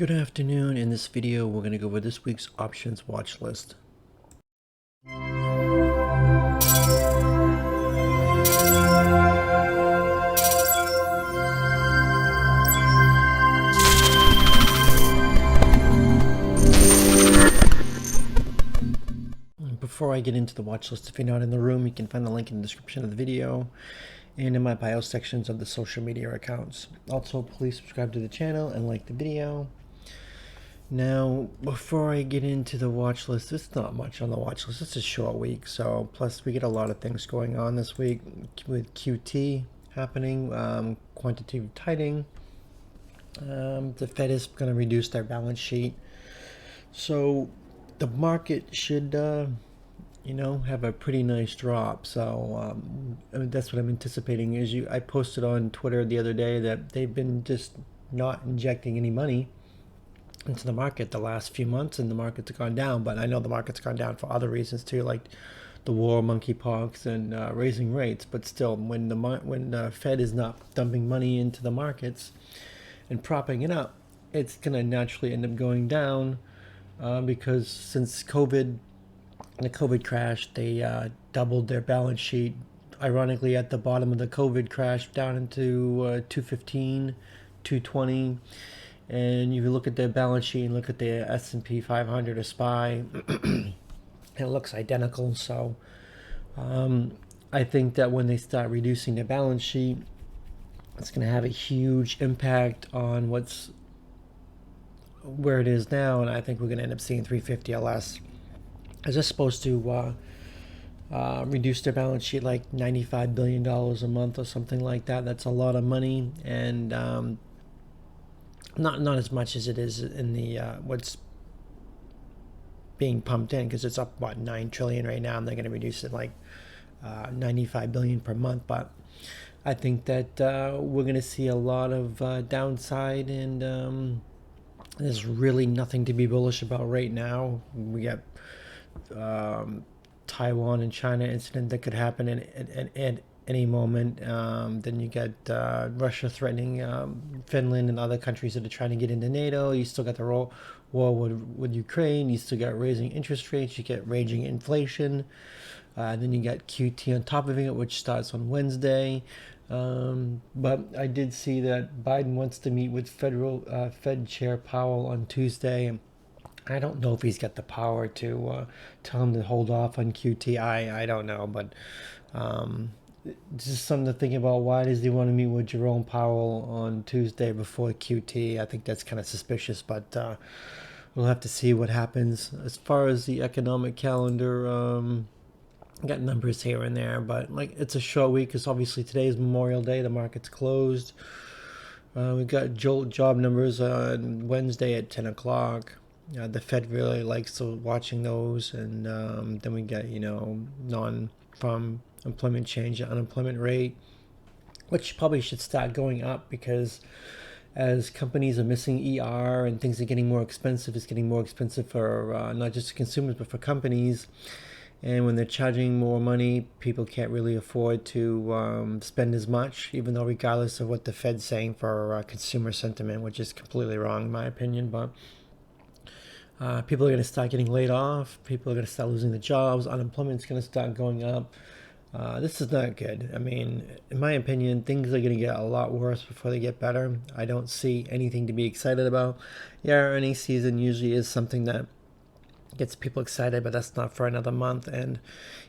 Good afternoon. In this video, we're going to go over this week's options watch list. Before I get into the watch list, if you're not in the room, you can find the link in the description of the video and in my bio sections of the social media accounts. Also, please subscribe to the channel and like the video. Now, before I get into the watch list, there's not much on the watch list. It's a short week, so plus we get a lot of things going on this week with QT happening, quantitative tightening. The Fed is going to reduce their balance sheet, so the market should, have a pretty nice drop. So I mean, that's what I'm anticipating. I posted on Twitter the other day that they've been just not injecting any money into the market the last few months, and the market's gone down. But I know the market's gone down for other reasons too, like the war, monkeypox, and raising rates. But still, when the Fed is not dumping money into the markets and propping it up, it's going to naturally end up going down because since the COVID crash, they doubled their balance sheet. Ironically, at the bottom of the COVID crash, down into 215, 220. And if you look at their balance sheet and look at the S&P 500 or SPY, it looks identical. So I think that when they start reducing their balance sheet, it's going to have a huge impact on where it is now. And I think we're going to end up seeing 350 or less. Is this supposed to reduce their balance sheet like $95 billion a month or something like that? That's a lot of money, and not as much as it is in the what's being pumped in, because it's up 9 trillion right now, and they're going to reduce it like 95 billion per month. But I think that we're going to see a lot of downside, and there's really nothing to be bullish about right now. We got Taiwan and China incident that could happen at any moment. Then you get Russia threatening Finland and other countries that are trying to get into NATO. You still got the war with Ukraine. You still got raising interest rates. You get raging inflation. Then you got QT on top of it, which starts on Wednesday. But I did see that Biden wants to meet with Fed Chair Powell on Tuesday. I don't know if he's got the power to tell him to hold off on QT. I don't know, but just something to think about. Why does he want to meet with Jerome Powell on Tuesday before QT? I think that's kind of suspicious, but we'll have to see what happens. As far as the economic calendar, got numbers here and there, but like it's a short week because obviously today is Memorial Day. The market's closed. We got job numbers on Wednesday at 10 o'clock. The Fed really likes watching those, and then we get non-farm employment change, the unemployment rate, which probably should start going up, because as companies are missing ER and things are getting more expensive, it's getting more expensive for not just consumers but for companies. And when they're charging more money, people can't really afford to spend as much, even though regardless of what the Fed's saying for consumer sentiment, which is completely wrong in my opinion. But people are going to start getting laid off. People are going to start losing their jobs. Unemployment is going to start going up. This is not good. I mean, in my opinion, things are going to get a lot worse before they get better. I don't see anything to be excited about. Yeah, earnings season usually is something that gets people excited, but that's not for another month. And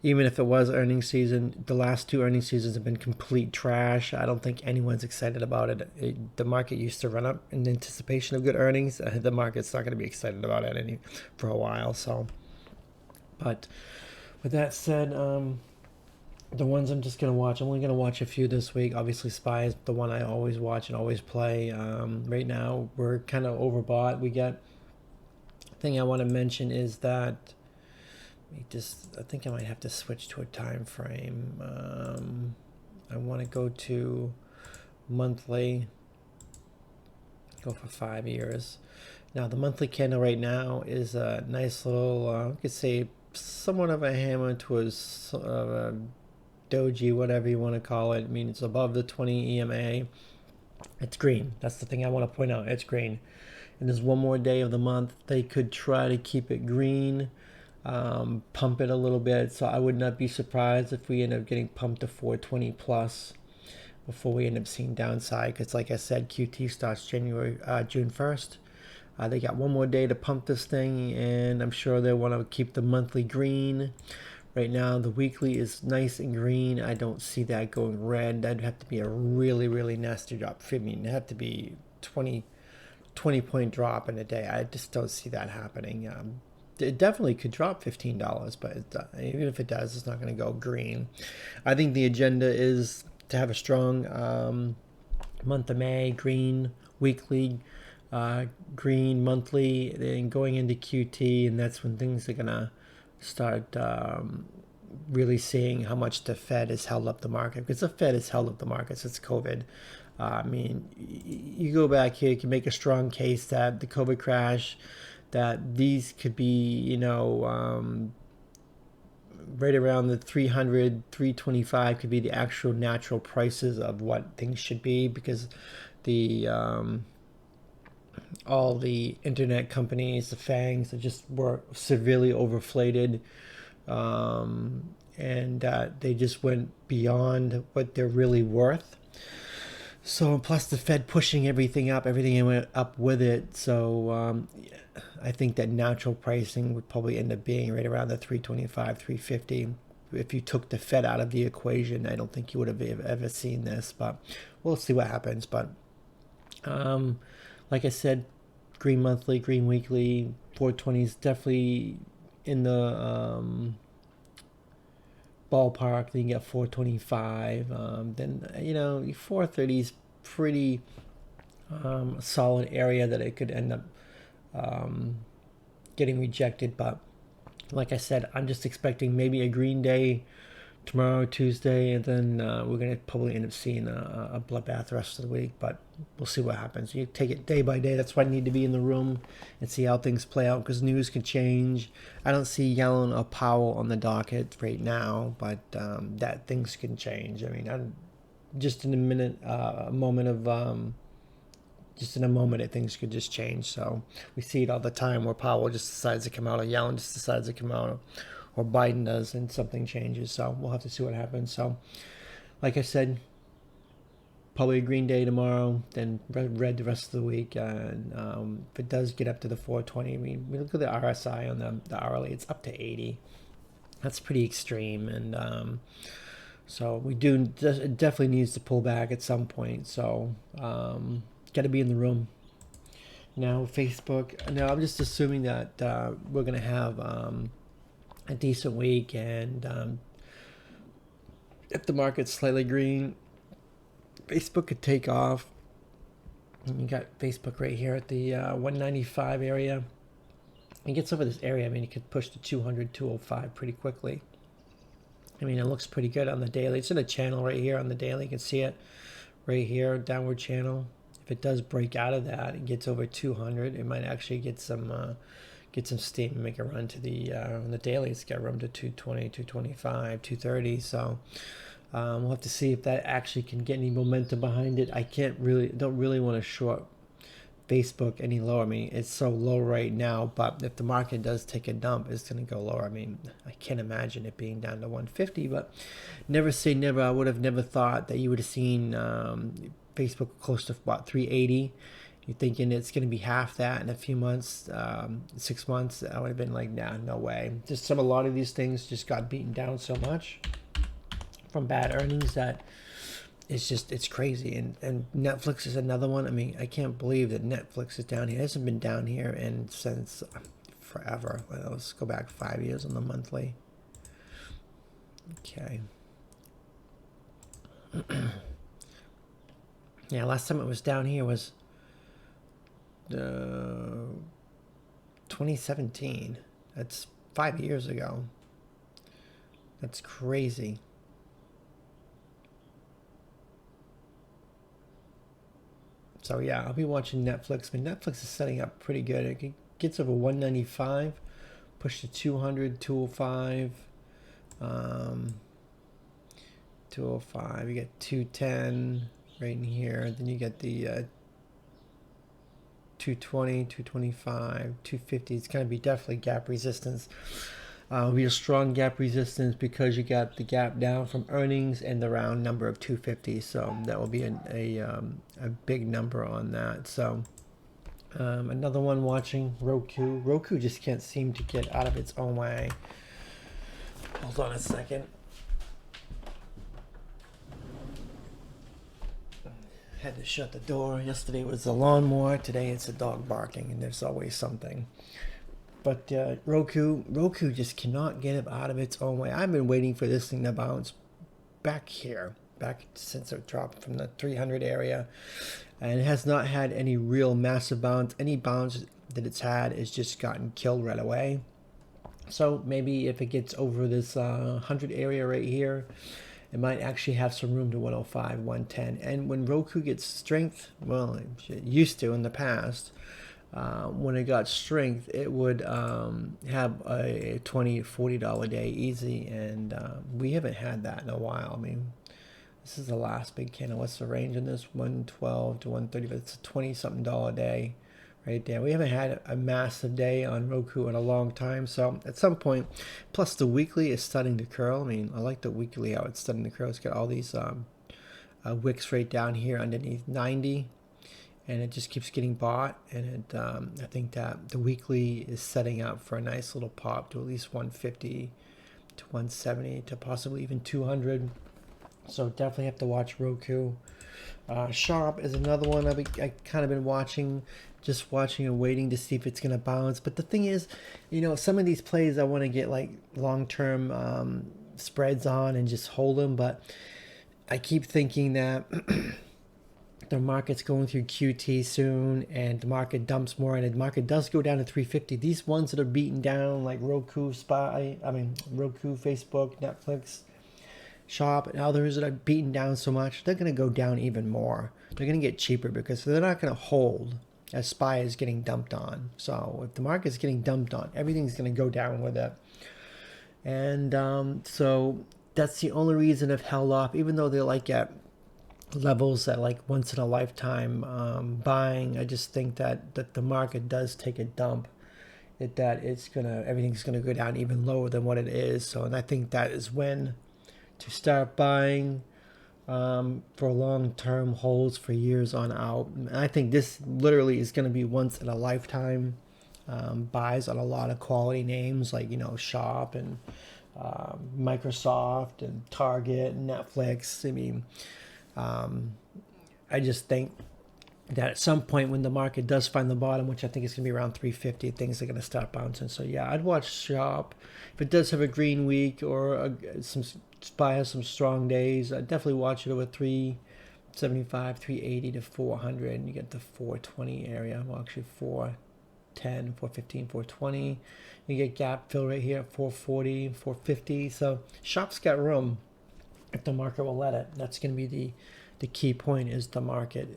even if it was earnings season, the last two earnings seasons have been complete trash. I don't think anyone's excited about it. The market used to run up in anticipation of good earnings. The market's not going to be excited about it for a while. So, but with that said, the ones I'm just going to watch, I'm only going to watch a few this week. Obviously, SPY is the one I always watch and always play. Right now, we're kind of overbought. We got thing I want to mention is that I think I might have to switch to a time frame. I want to go to monthly, go for 5 years. Now the monthly candle right now is a nice little, I could say somewhat of a hammer to a doji, whatever you want to call it. I mean, it's above the 20 EMA. It's green. That's the thing I want to point out. It's green. and there's one more day of the month, they could try to keep it green, pump it a little bit. So I would not be surprised if we end up getting pumped to 420 plus before we end up seeing downside. Because like I said, QT starts June 1st. They got one more day to pump this thing, and I'm sure they want to keep the monthly green. Right now, the weekly is nice and green. I don't see that going red. That'd have to be a really, really nasty drop. I mean, it'd have to be 20 point drop in a day. I just don't see that happening. It definitely could drop $15, but even if it does, it's not going to go green. I think the agenda is to have a strong month of May, green weekly, green monthly, then going into QT, and that's when things are going to start really seeing how much the Fed has held up the market, because the Fed has held up the market since COVID. I mean, you go back here, you can make a strong case that the COVID crash, that these could be, right around the 300, 325 could be the actual natural prices of what things should be, because the all the internet companies, the FANGs, were severely overflated, and they just went beyond what they're really worth. So plus the Fed pushing everything went up with it. So I think that natural pricing would probably end up being right around the 325, 350. If you took the Fed out of the equation, I don't think you would have ever seen this, but we'll see what happens. But like I said, green monthly, green weekly, 420 is definitely in the ballpark. Then you get 425. Then 430 is pretty solid area that it could end up getting rejected. But like I said, I'm just expecting maybe a green day tomorrow, Tuesday, and then we're going to probably end up seeing a bloodbath the rest of the week. But we'll see what happens. You take it day by day. That's why I need to be in the room and see how things play out, because news can change. I don't see Yellen or Powell on the docket right now, but that things can change. I mean, I'm just in a moment of just in a moment, things could just change. So we see it all the time where Powell just decides to come out, or Yellen just decides to come out, or Biden does, and something changes. So we'll have to see what happens. So, like I said, probably a green day tomorrow, then red the rest of the week. And if it does get up to the 420, I mean, we look at the RSI on the hourly, it's up to 80. That's pretty extreme. And so it definitely needs to pull back at some point. So got to be in the room. Now, Facebook, now I'm just assuming that we're going to have a decent week, and if the market's slightly green, Facebook could take off. And you got Facebook right here at the 195 area. It gets over this area, I mean, it could push to 200, 205 pretty quickly. I mean, it looks pretty good on the daily. It's in a channel right here on the daily. You can see it right here, downward channel. If it does break out of that and gets over 200, it might actually get some steam and make a run to the on the daily. It's got room to 220, 225, 230. So we'll have to see if that actually can get any momentum behind it. I don't really want to short Facebook any lower. I mean, it's so low right now, but if the market does take a dump, it's going to go lower. I mean, I can't imagine it being down to 150, but never say never. I would have never thought that you would have seen Facebook close to 380. You're thinking it's going to be half that in a few months, 6 months. I would have been like, nah, no way. Just a lot of these things just got beaten down so much from bad earnings that it's crazy. And Netflix is another one. I mean, I can't believe that Netflix is down here. It hasn't been down here since forever. Let's go back 5 years on the monthly. Okay. Yeah, last time it was down here was 2017. That's 5 years ago. That's crazy. So yeah, I'll be watching Netflix. I mean, Netflix is setting up pretty good. It gets over 195, push to 200, 205, 205. You get 210 right in here. Then you get the 220, 225, 250. It's going to be definitely gap resistance. Will be a strong gap resistance because you got the gap down from earnings and the round number of 250. So that will be a big number on that. So another one watching Roku. Roku just can't seem to get out of its own way. Hold on a second. Had to shut the door. Yesterday was the lawnmower. Today it's a dog barking, and there's always something. But Roku just cannot get it out of its own way. I've been waiting for this thing to bounce back since it dropped from the 300 area, and it has not had any real massive bounce. Any bounce that it's had is just gotten killed right away. So maybe if it gets over this 100 area right here, it might actually have some room to 105, 110. And when Roku gets strength, well, it used to in the past, when it got strength, it would have a $20, $40 day easy, and we haven't had that in a while. I mean, this is the last big candle. What's the range in this? 112 to 130, but it's a 20-something dollar day right there. We haven't had a massive day on Roku in a long time, so at some point, plus the weekly is starting to curl. I mean, I like the weekly how it's starting to curl. It's got all these wicks right down here underneath 90. And it just keeps getting bought, and I think that the weekly is setting up for a nice little pop to at least 150 to 170 to possibly even 200. So definitely have to watch Roku. Sharp is another one I kind of been watching, just watching and waiting to see if it's going to bounce. But the thing is, some of these plays I want to get like long-term spreads on and just hold them, but I keep thinking that the market's going through QT soon, and the market dumps more, and the market does go down to 350. These ones that are beaten down, like Roku, Facebook, Netflix, Shop, and others that are beaten down so much, they're going to go down even more. They're going to get cheaper because they're not going to hold as SPY is getting dumped on. So if the market's getting dumped on, everything's going to go down with it. And so that's the only reason I've held off, even though they're like at levels that like once in a lifetime buying. I just think that the market does take a dump, that everything's gonna go down even lower than what it is. So, and I think that is when to start buying for long-term holds for years on out. And I think this literally is going to be once in a lifetime buys on a lot of quality names like Shop and Microsoft and Target and Netflix. I mean, I just think that at some point when the market does find the bottom, which I think is going to be around 350, things are going to start bouncing. So yeah, I'd watch Shop. If it does have a green week or some SPY has some strong days, I'd definitely watch it over 375, 380 to 400. And you get the 420 area. Well, actually 410, 415, 420. You get gap fill right here at 440, 450. So Shop's got room if the market will let it. That's going to be the key point, is the market.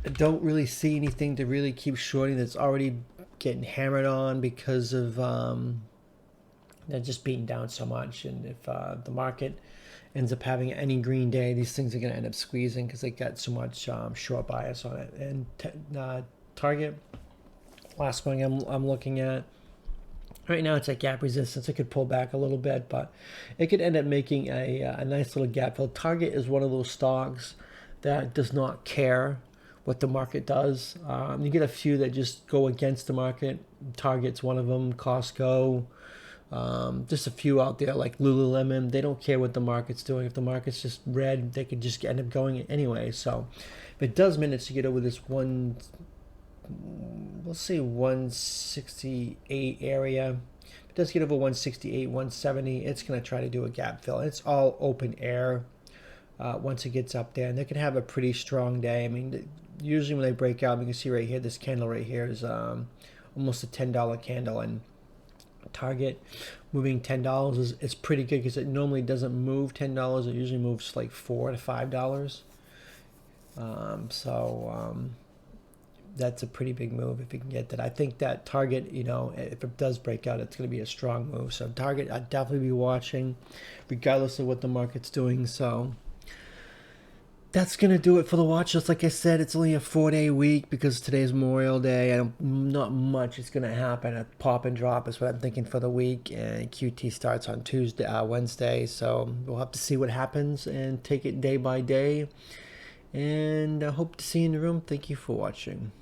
I don't really see anything to really keep shorting that's already getting hammered on because of they're just beaten down so much. And if the market ends up having any green day, these things are going to end up squeezing because they got so much short bias on it. And Target, last one I'm looking at. Right now it's at gap resistance. It could pull back a little bit, but it could end up making a nice little gap fill. Target is one of those stocks that does not care what the market does. You get a few that just go against the market. Target's one of them. Costco. Just a few out there like Lululemon. They don't care what the market's doing. If the market's just red, they could just end up going anyway. So if it does manage to get over this let's say 168 area. If it does get over 168, 170, it's going to try to do a gap fill. It's all open air once it gets up there, and they can have a pretty strong day. I mean, usually when they break out, you can see right here, this candle right here is almost a $10 candle, and Target moving $10 is pretty good because it normally doesn't move $10. It usually moves like $4 to $5. That's a pretty big move if you can get that. I think that Target, if it does break out, it's going to be a strong move. So Target, I'd definitely be watching regardless of what the market's doing. So That's gonna do it for the watch list. Like I said, it's only a 4-day week because today's Memorial Day. Not much is gonna happen. A pop and drop is what I'm thinking for the week, and QT starts on Wednesday. So we'll have to see what happens and take it day by day. And I hope to see you in the room. Thank you for watching.